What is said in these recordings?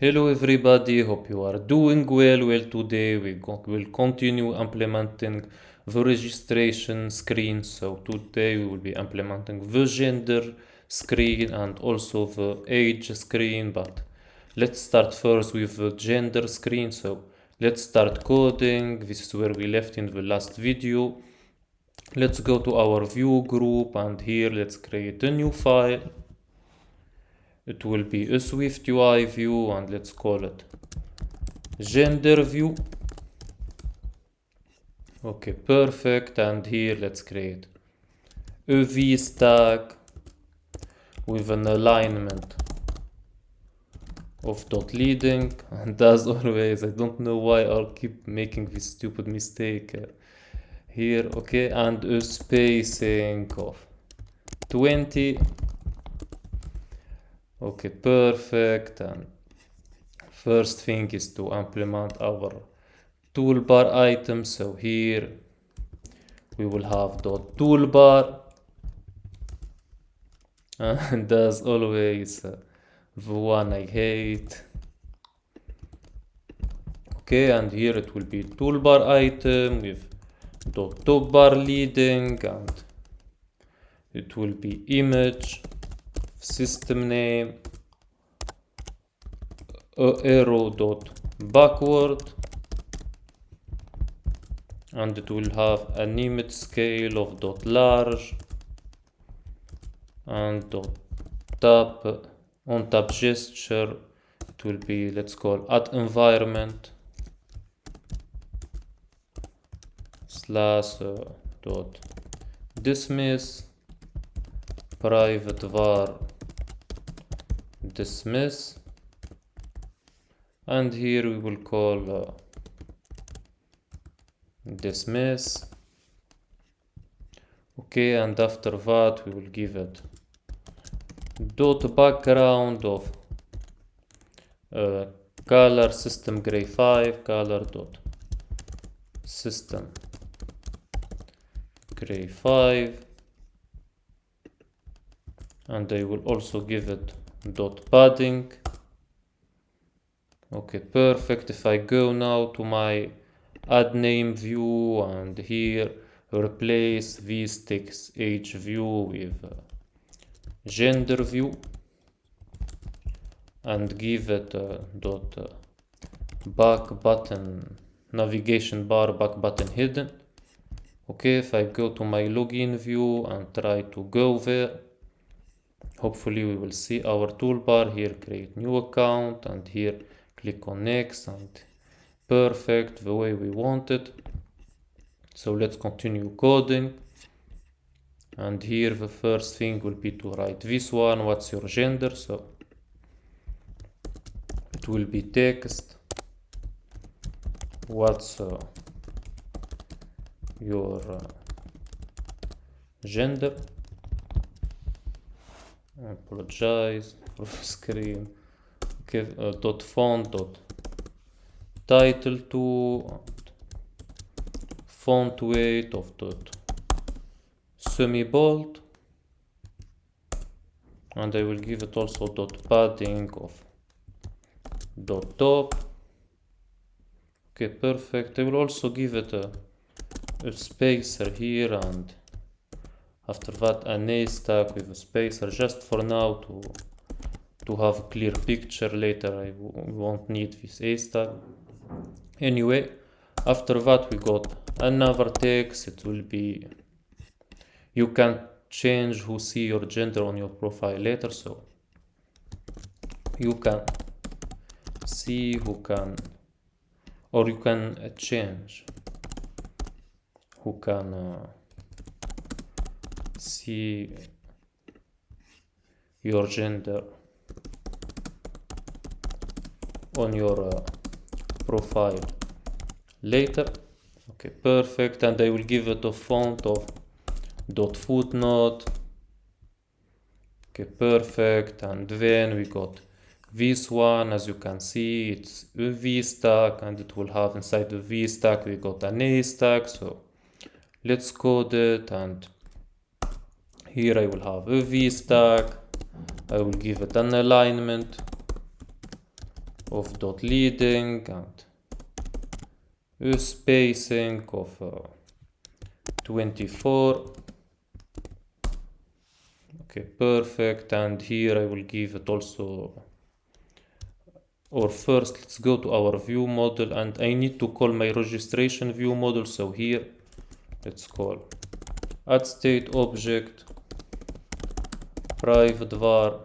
Hello everybody, hope you are doing well. Today we will continue implementing the registration screen. So today we will be implementing the gender screen and also the age screen, but let's start first with the gender screen. So let's start coding. This is where we left in the last video. Let's go to our view group and here let's create a new file. It will be a swiftui view and let's call it gender view. Okay, perfect. And here let's create a v stack with an alignment of dot leading. And as always, I don't know why I'll keep making this stupid mistake here. Okay, and a spacing of 20. Okay, perfect. And first thing is to implement our toolbar item. So here we will have dot toolbar, and as always, the one I hate. Okay, and here it will be toolbar item with dot topbar leading, and it will be image, system name, arrow dot backward, and it will have an image scale of dot large and dot tab. On tab gesture it will be, let's call add environment slash dot dismiss private var dismiss, and here we will call dismiss. Okay, and after that we will give it dot background of color system gray 5 color dot system gray 5, and I will also give it dot padding. Okay, perfect. If I go now to my add name view and here replace vsticks age view with gender view and give it dot back button navigation bar back button hidden. Okay, if I go to my login view and try to go there, hopefully we will see our toolbar here, create new account, and here click on next, and perfect, the way we want it. So let's continue coding, and here the first thing will be to write this one, what's your gender. So it will be text, what's your gender. I apologize for the screen. Okay, dot font dot title to font weight of dot semi bold, and I will give it also dot padding of dot top. Okay, perfect. I will also give it a spacer here, and after that an A stack with a spacer, just for now to have a clear picture. Later I won't need this A stack. Anyway, after that we got another text. It will be, you can change who see your gender on your profile later, so you can see who can, or you can change who can see your gender on your profile later. Okay, perfect. And I will give it a font of dot footnote. Okay, perfect. And then we got this one. As you can see, it's a V stack, and it will have inside the V stack we got an A stack. So let's code it, and here I will have a V stack. I will give it an alignment of dot leading and a spacing of 24. Okay, perfect. And here I will give it also, or first let's go to our view model, and I need to call my registration view model. So here let's call add state object private var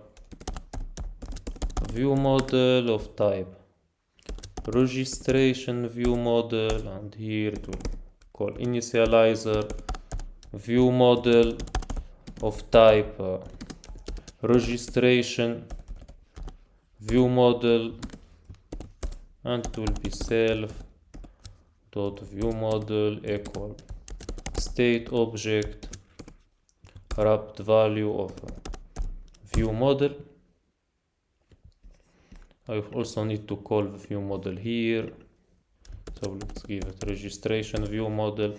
view model of type registration view model, and here it will call initializer view model of type registration view model, and it will be self dot view model equal state object wrapped value of view model. I also need to call the view model here, so let's give it registration view model,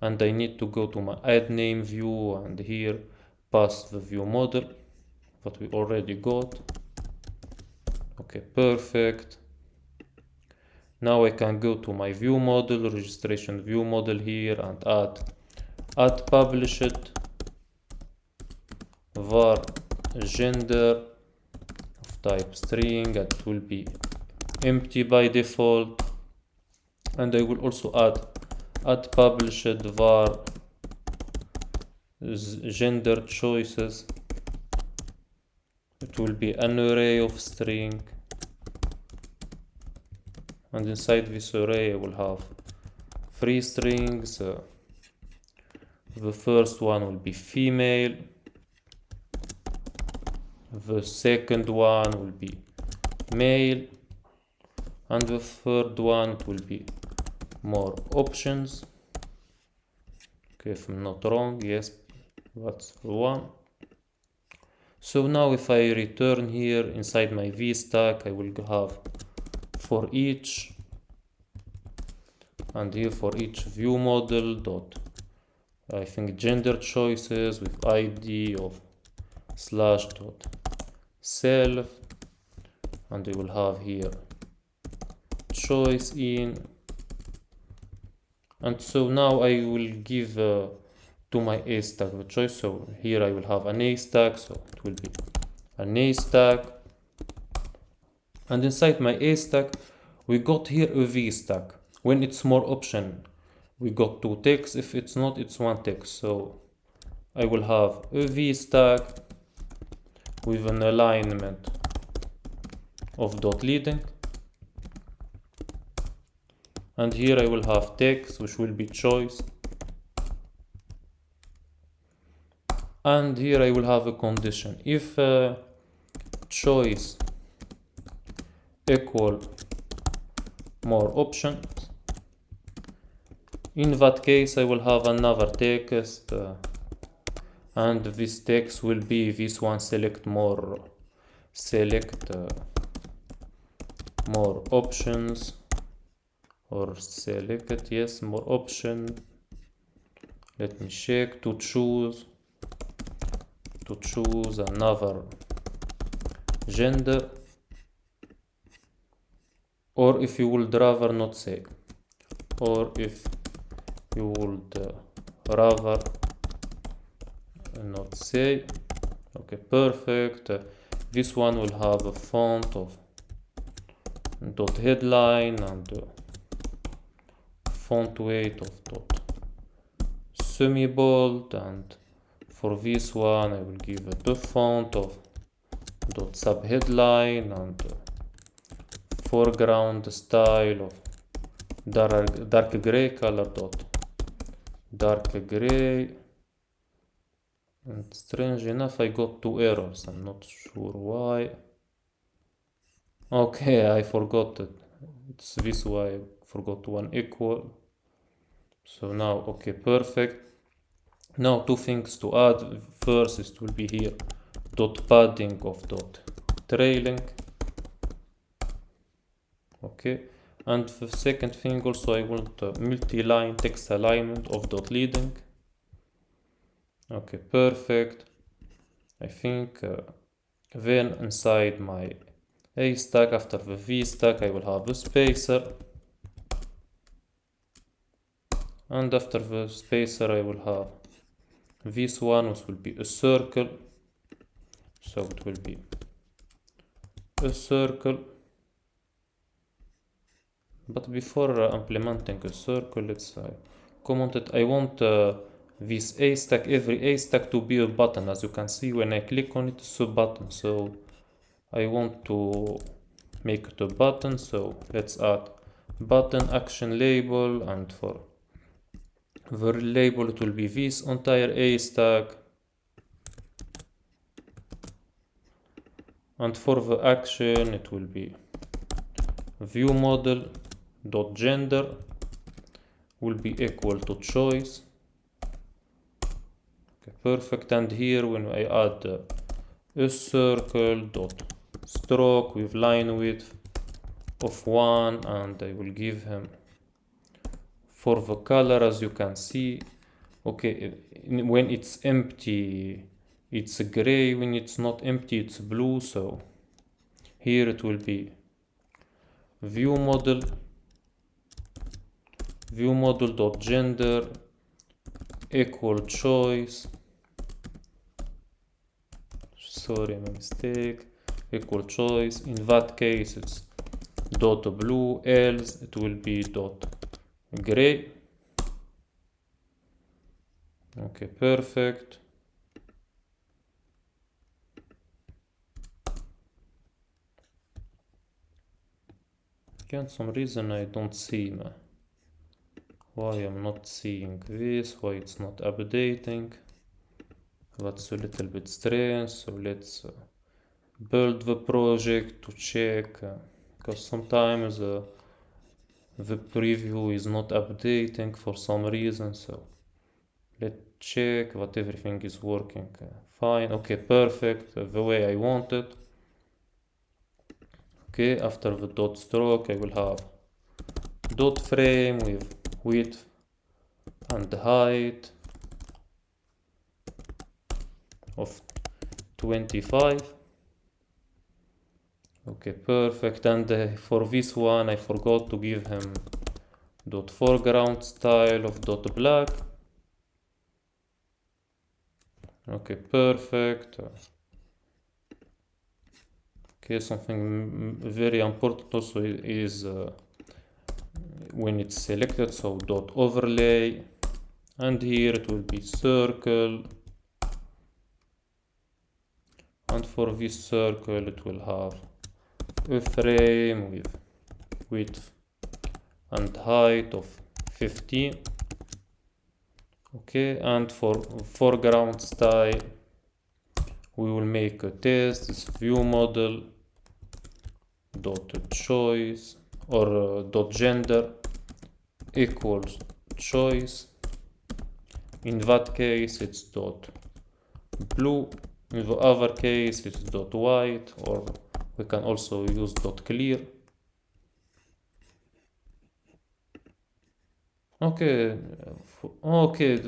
and I need to go to my add name view and here pass the view model that we already got. Okay, perfect. Now I can go to my view model, registration view model here, and add published var gender of type string, and it will be empty by default. And I will also add published var gender choices. It will be an array of string, and inside this array I will have 3 strings. The first one will be female, the second one will be male, and the third one it will be more options. Okay, if I'm not wrong, yes, that's the one. So now if I return here inside my vstack, I will have for each, and here for each view model dot, I think, gender choices with id of slash dot self, and we will have here choice in. And so now I will give to my a stack the choice. So here I will have an a stack, so it will be an a stack, and inside my a stack we got here a v stack. When it's more option, we got 2 ticks. If it's not, it's 1 tick. So I will have a v stack with an alignment of dot leading, and here I will have text which will be choice, and here I will have a condition. If choice equal more options, in that case I will have another text, and this text will be this one, select more options, or select it, yes, more option. Let me check, to choose another gender, or if you would rather not say, or if you would rather not say. Okay, perfect. This one will have a font of dot headline and font weight of dot semi-bold, and for this one I will give it a font of dot subheadline and foreground style of dark gray color dot dark gray. And strange enough I got 2 errors, I'm not sure why. Okay, I forgot it, it's this why I forgot one equal. So now, okay, perfect. Now 2 things to add. First, it will be here dot padding of dot trailing. Okay, and the second thing also I want multi-line text alignment of dot leading. Okay, perfect. I think then inside my A stack. After the V stack I will have a spacer, and after the spacer I will have this one, which will be a circle, so it will be a circle. But before implementing a circle, let's comment it. I want this A stack, every A stack to be a button. As you can see, when I click on it, it's a button. So I want to make it a button. So let's add button action label, and for the label it will be this entire A stack. And for the action it will be view model dot gender will be equal to choice. Okay, perfect. And here when I add a circle dot stroke with line width of 1, and I will give him for the color, as you can see, okay, when it's empty it's gray, when it's not empty it's blue. So here it will be view model dot gender equal choice, sorry, my mistake, equal choice. In that case it's dot blue, else it will be dot gray. Okay, perfect. Again, some reason I don't see why I'm not seeing this, why it's not updating. That's a little bit strange. So let's build the project to check, because sometimes the preview is not updating for some reason. So let's check that everything is working fine. Okay, perfect, the way I want it. Okay, after the dot stroke I will have dot frame with width and height of 25. Okay, perfect. And for this one I forgot to give him dot foreground style of dot black. Okay, perfect. Okay, something very important also is when it's selected, so dot overlay, and here it will be circle, and for this circle it will have a frame with width and height of 15. Okay, and for foreground style we will make a test. It's view model dot choice or dot gender equals choice. In that case it's dot blue, in the other case it's dot white, or we can also use dot clear. Okay,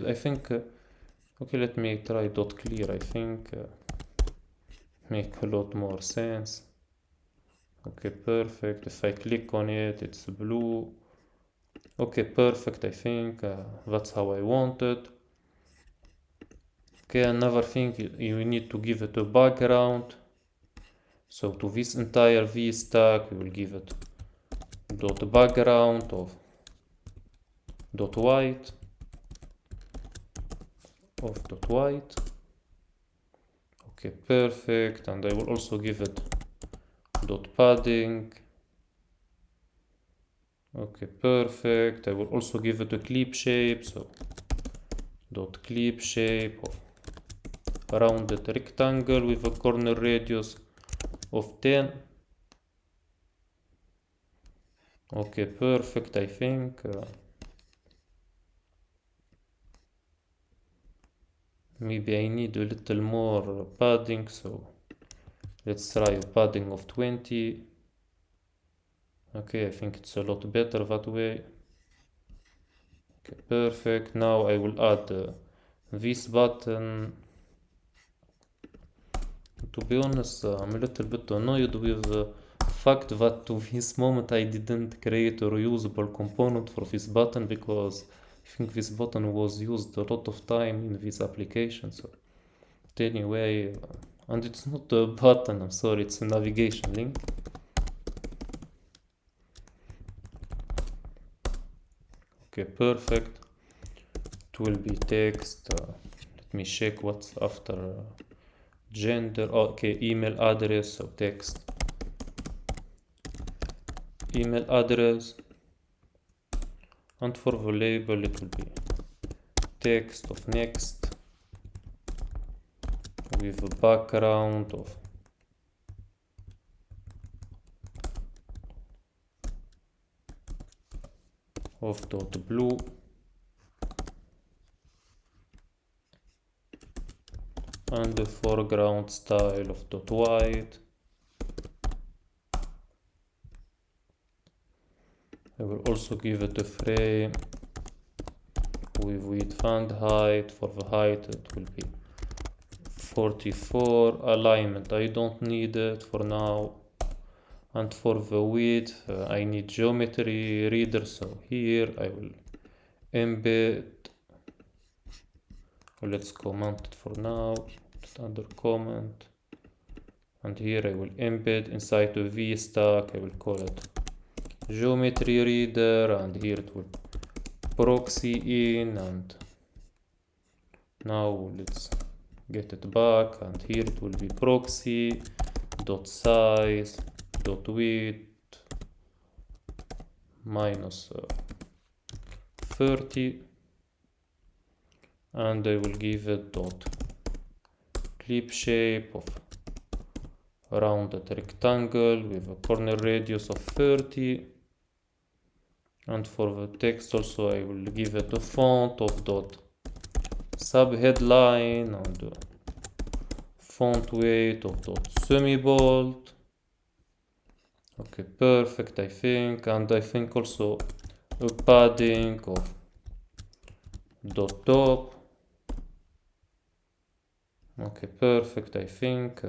I think okay, let me try dot clear. I think make a lot more sense. Okay, perfect. If I click on it, it's blue. Okay, perfect. I think that's how I want it. Okay, another thing, you need to give it a background. So to this entire V stack we will give it dot background of dot white of dot white. Okay, perfect. And I will also give it dot padding. Okay, perfect. I will also give it a clip shape, so dot clip shape of rounded rectangle with a corner radius of 10. Okay, perfect. I think maybe I need a little more padding, so let's try a padding of 20. Okay, I think it's a lot better that way. Okay, perfect. Now I will add this button. To be honest, I'm a little bit annoyed with fact that to this moment I didn't create a reusable component for this button because I think this button was used a lot of time in this application. So but anyway, and it's not a button, I'm sorry, it's a navigation link. Okay, perfect. It will be text. Let me check what's after gender. Okay, email address, so text. Email address. And for the label, it will be text of next with a background of dot blue. And the foreground style of dot white. I will also give it a frame with width and height. For the height it will be 44. Alignment I don't need it for now. And for the width I need geometry reader, so here I will embed. Let's comment it for now, under comment, and here I will embed inside the V stack. I will call it geometry reader, and here it will proxy in, and now let's get it back, and here it will be proxy dot size dot width minus 30, and I will give it dot clip shape of rounded rectangle with a corner radius of 30. And for the text also I will give it a font of dot subheadline and font weight of dot semi-bold. Okay, perfect, I think. And I think also a padding of dot top. Okay, perfect, I think.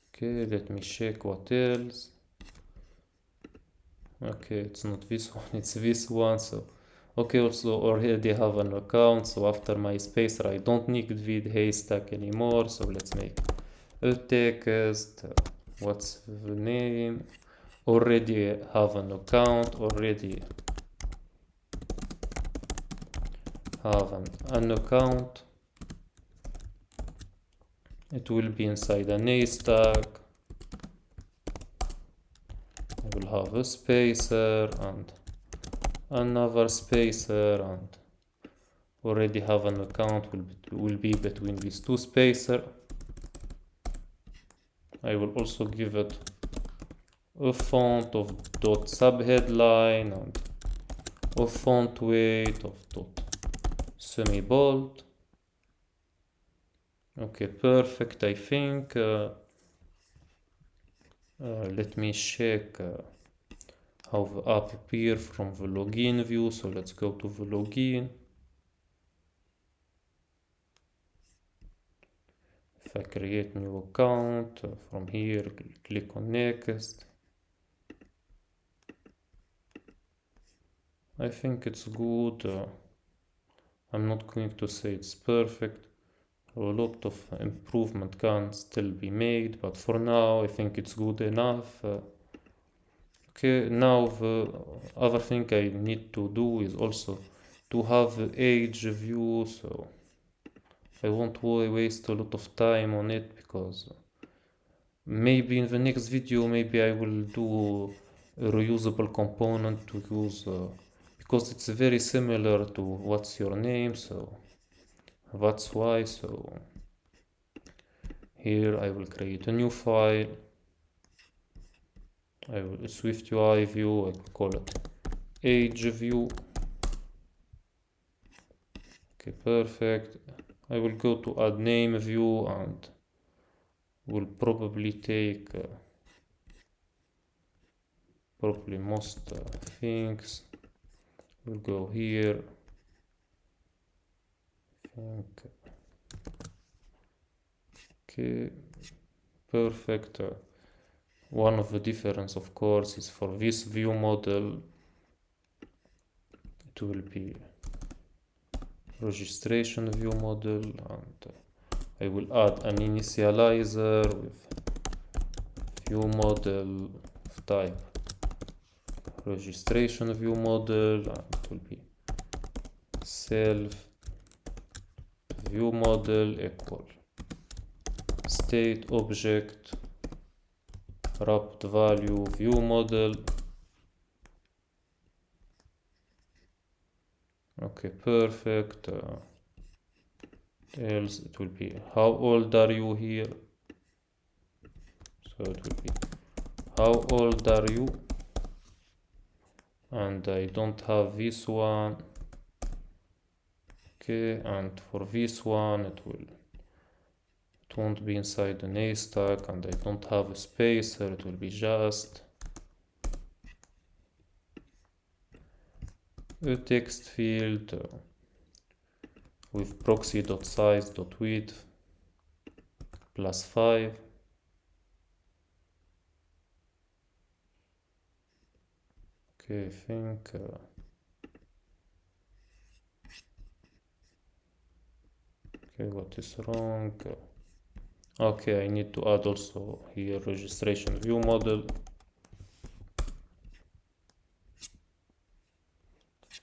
Okay, let me check what else. Okay, it's not this one, it's this one. So okay, also already have an account, so after my spacer I don't need the haystack anymore. So let's make a text. What's the name? Already have an account, already have an account. It will be inside an haystack. I will have a spacer and another spacer, and already have an account will be between these two spacer. I will also give it a font of dot subheadline and a font weight of dot semi-bold. Okay, perfect, I think. Let me check how the app appear from the login view. So let's go to the login. If I create new account, from here click on next. I think it's good. I'm not going to say it's perfect. A lot of improvement can still be made, but for now I think it's good enough. Okay, now the other thing I need to do is also to have the age view, so I won't waste a lot of time on it, because maybe in the next video maybe I will do a reusable component to use, because it's very similar to what's your name, so that's why. So here I will create a new file. I will swiftui view, I will call it age view. Okay, perfect. I will go to add name view and will probably take probably most things. We'll go here. Okay, perfect. One of the difference, of course, is for this view model, it will be registration view model, and I will add an initializer with view model of type registration view model, and it will be self view model equal state object wrapped value view model. Okay, perfect. Else it will be how old are you here, so it will be how old are you, and I don't have this one. Okay, and for this one it won't be inside an A stack, and I don't have a spacer, it will be just a text field with proxy.size.width +5. Okay, I think okay, what is wrong? Okay, I need to add also here registration view model.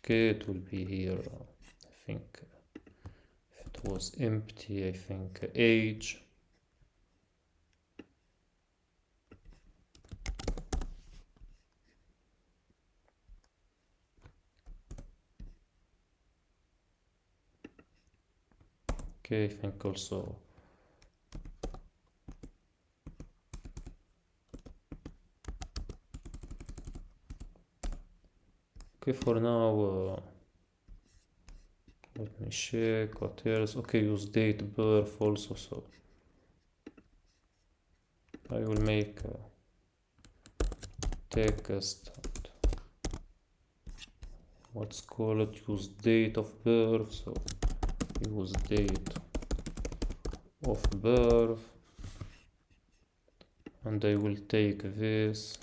Okay, it will be here, I think if it was empty, I think age. Okay, I think also okay for now. Let me check what else. Okay, use date birth also, so I will make text and what's called use date of birth, so use date of birth, and I will take this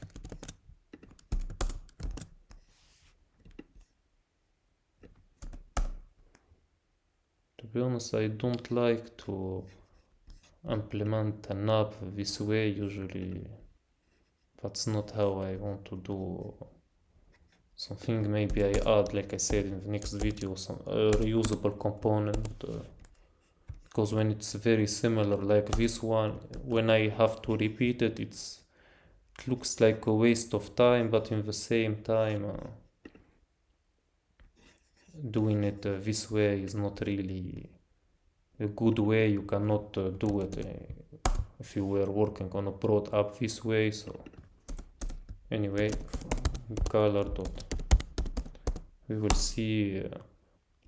to be honest. I don't like to implement an app this way. Usually that's not how I want to do something. Maybe I add, like I said in the next video, some reusable component, because when it's very similar like this one, when I have to repeat it, it looks like a waste of time, but in the same time doing it this way is not really a good way. You cannot do it if you were working on a broad app this way. So anyway, color dot, we will see.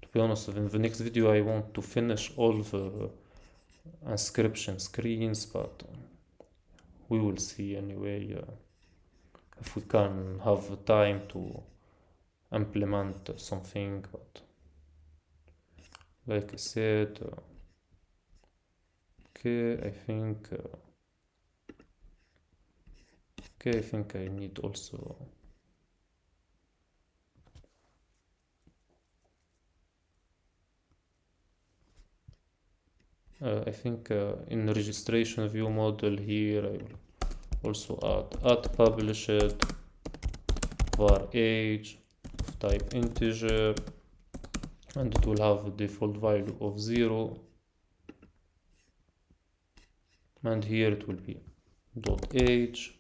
To be honest, in the next video I want to finish all the inscription screens, but we will see anyway if we can have the time to implement something. But like I said, okay, I think okay, I think I need also I think in the registration view model here I will also add published var age of type integer, and it will have a default value of 0, and here it will be dot age.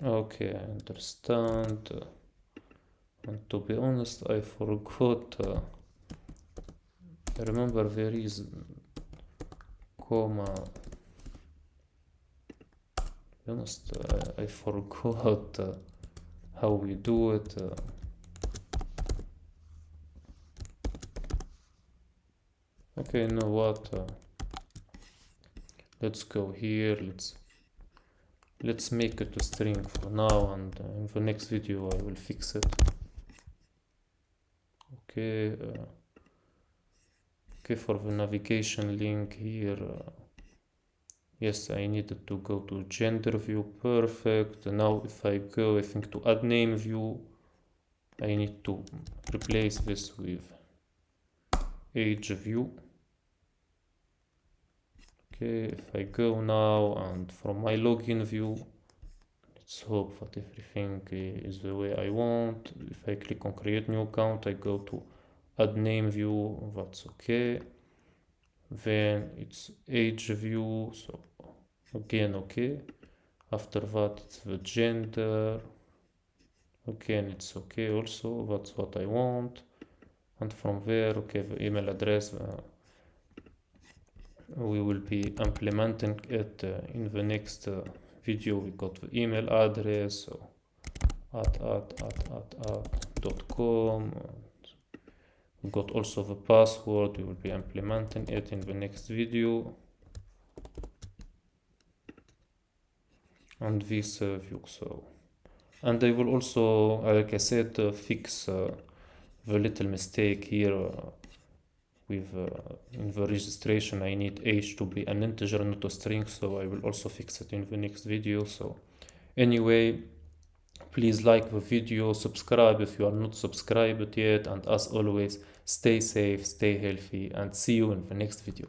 Okay, I understand. And to be honest, I forgot. I remember there is comma. To be honest, I forgot how we do it. Okay, you know what? Let's go here. let's make it a string for now, and in the next video I will fix it. Okay, okay, for the navigation link here, yes, I needed to go to gender view, perfect. Now if I go, I think, to add name view, I need to replace this with age view. Okay, if I go now and from my login view, let's hope that everything is the way I want. If I click on create new account, I go to add name view, that's okay. Then it's age view, so again okay. After that it's the gender, again it's okay also, that's what I want. And from there, okay, the email address, we will be implementing it in the next video. We got the email address, so @@@@@.com. We got also the password, we will be implementing it in the next video. And this view, so. And I will also, like I said, fix the little mistake here with in the registration. I need age to be an integer, not a string, so I will also fix it in the next video. So anyway, please like the video, subscribe if you are not subscribed yet, and as always, stay safe, stay healthy, and see you in the next video.